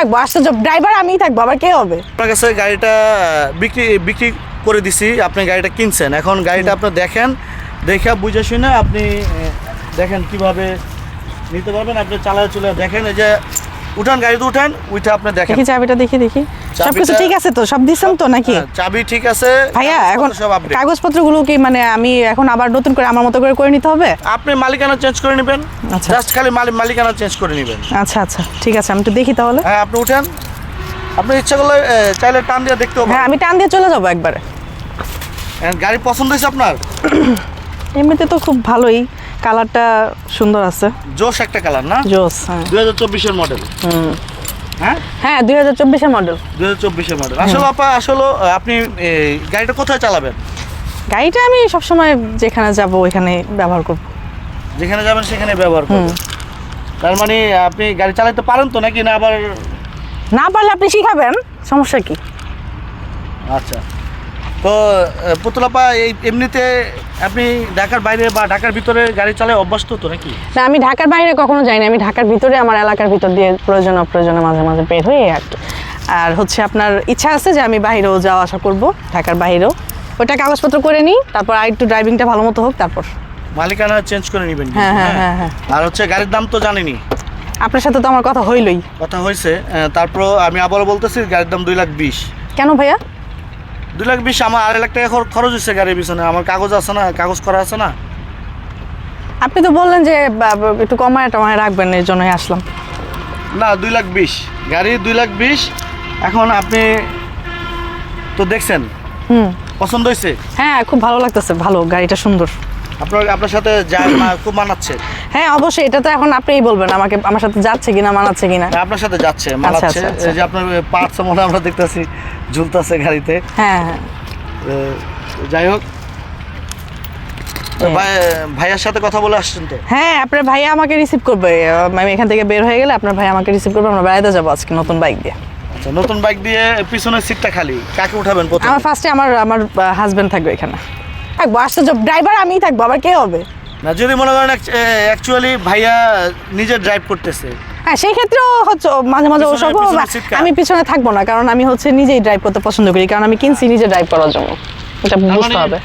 থাকবো, আশ্চর্য, ড্রাইভার আমিই থাকবো, আবার কে হবে? আপনার কাছে গাড়িটা বিক্রি করে দিছি, আপনি গাড়িটা কিনছেন, এখন গাড়িটা আপনি দেখেন, দেখে বুঝে শুনে আপনি দেখেন কিভাবে নিতে পারবেন। আপনি চালায় চলে দেখেন, এই যে উঠান, গাড়িতে উঠান, উঠে আপনি দেখেন। দেখি চাবিটা, দেখি সবকিছু ঠিক আছে তো? সব দিচ্ছেন তো নাকি? চাবি ঠিক আছে ভাইয়া। এখন সব আপডেট। কাগজপত্রগুলো কি মানে আমি এখন আবার নতুন করে আমার মতো করে নিতে হবে? আপনি মালিকানা চেঞ্জ করে নেবেন, আচ্ছা। জাস্ট খালি মালিকানা চেঞ্জ করে নেবেন। আচ্ছা, ঠিক আছে, আমি একটু দেখি তাহলে। হ্যাঁ, আপনি উঠেন, আপনি ইচ্ছা করলে চাইলে টান দিয়ে দেখতে হবে। হ্যাঁ, আমি টান দিয়ে চলে যাবো একবারে। গাড়ি পছন্দ হয়েছে আপনার? এমনিতে তো খুব ভালোই, কালারটা সুন্দর আছে, জোশ একটা কালার না? জোস। হ্যাঁ 2024-এর মডেল। হ্যাঁ 2024-এর মডেল। 2024-এর মডেল। আসলে আপনি গাড়িটা কোথায় চালাবেন? গাড়িটা আমি সবসময় যেখানে যাব ওইখানে ব্যবহার করব। যেখানে যাবেন সেখানে ব্যবহার করবেন। তার মানে আপনি গাড়ি চালাতে পারেন তো নাকি? না আবার না পারলে আপনি শিখাবেন, সমস্যা কি? আচ্ছা, তো পুতুলাপা এই এমনিতে আপনি ঢাকার বাইরে বা ঢাকার ভিতরে গাড়ি চালায় অভ্যস্ত তো নাকি? না, আমি ঢাকার বাইরে কখনো যাইনি, আমি ঢাকার ভিতরে আমার এলাকার ভিতর দিয়ে প্রয়োজনে মাঝে মাঝে বের হয়ে আর কি। আর হচ্ছে আপনার ইচ্ছা আছে যে আমি বাইরেও যাওয়া আসা করব, ঢাকার বাইরেও। ওটা কাগজপত্র করে নিই, তারপর আর একটু ড্রাইভিংটা ভালো মতো হোক, তারপর মালিকানা চেঞ্জ করে নেবেন। হ্যাঁ। আর হচ্ছে গাড়ির দাম তো জানেনই, আপনার সাথে তো আমার কথা হইলই। কথা হয়েছে। তারপর আমি আবারও বলতেছি, গাড়ির দাম 2,20,000। কেন ভাইয়া? 2,20,000 আমার 2.5 লাখ টাকা খরচ হচ্ছে গাড়ির পিছনে। আমার কাগজ আছে না, কাগজ করা আছে না। আপনি তো বললেন যে একটু কমায় টমায় রাখবেন, এর জন্যই আসলাম। না, 2,20,000 গাড়ি, 2,20,000। এখন আপনি তো দেখছেন, পছন্দ হয়েছে? হ্যাঁ, খুব ভালো লাগতেছে, ভালো, গাড়িটা সুন্দর। আপনার সাথে যায় খুব মানাচ্ছে? হ্যাঁ অবশ্যই, এটা তো এখন আপনিই বলবেন আমাকে, আমার সাথে যাচ্ছে কিনা, মানাচ্ছে কিনা। আপনার সাথে যাচ্ছে, মানাচ্ছে। আচ্ছা। এই যে আপনার পার্টস মনে আমরা দেখতেছি ঝুলতেছে গাড়িতে। হ্যাঁ। যাই হোক, ভাইয়ার সাথে কথা বলে আসছেন তো? হ্যাঁ, আপনার ভাইয়া আমাকে রিসিভ করবে, আমি এখান থেকে বের হয়ে গেলে আপনার ভাই আমাকে রিসিভ করবে, আমরা বেড়াতে যাবো আজকে নতুন বাইক দিয়ে। আচ্ছা, নতুন বাইক দিয়ে পিছনের সিটটা খালি, কাকে উঠাবেন প্রথমে? আমার ফার্স্টে আমার হাজবেন্ড থাকবে এখানে, থাকবো, আশ্চর্য, ড্রাইভার আমিই থাকবো, আবার কে হবে? না, যদি মনে করেন অ্যাকচুয়ালি ভাইয়া নিজে ড্রাইভ করতেছে, হ্যাঁ সেই ক্ষেত্রেও হচ্ছে মাঝে মাঝে ওসব, আমি পিছনে থাকবো না, কারণ আমি হচ্ছে নিজেই ড্রাইভ করতে পছন্দ করি, কারণ আমি কিনছি নিজে ড্রাইভ করার জন্য, এটা বুঝতে হবে।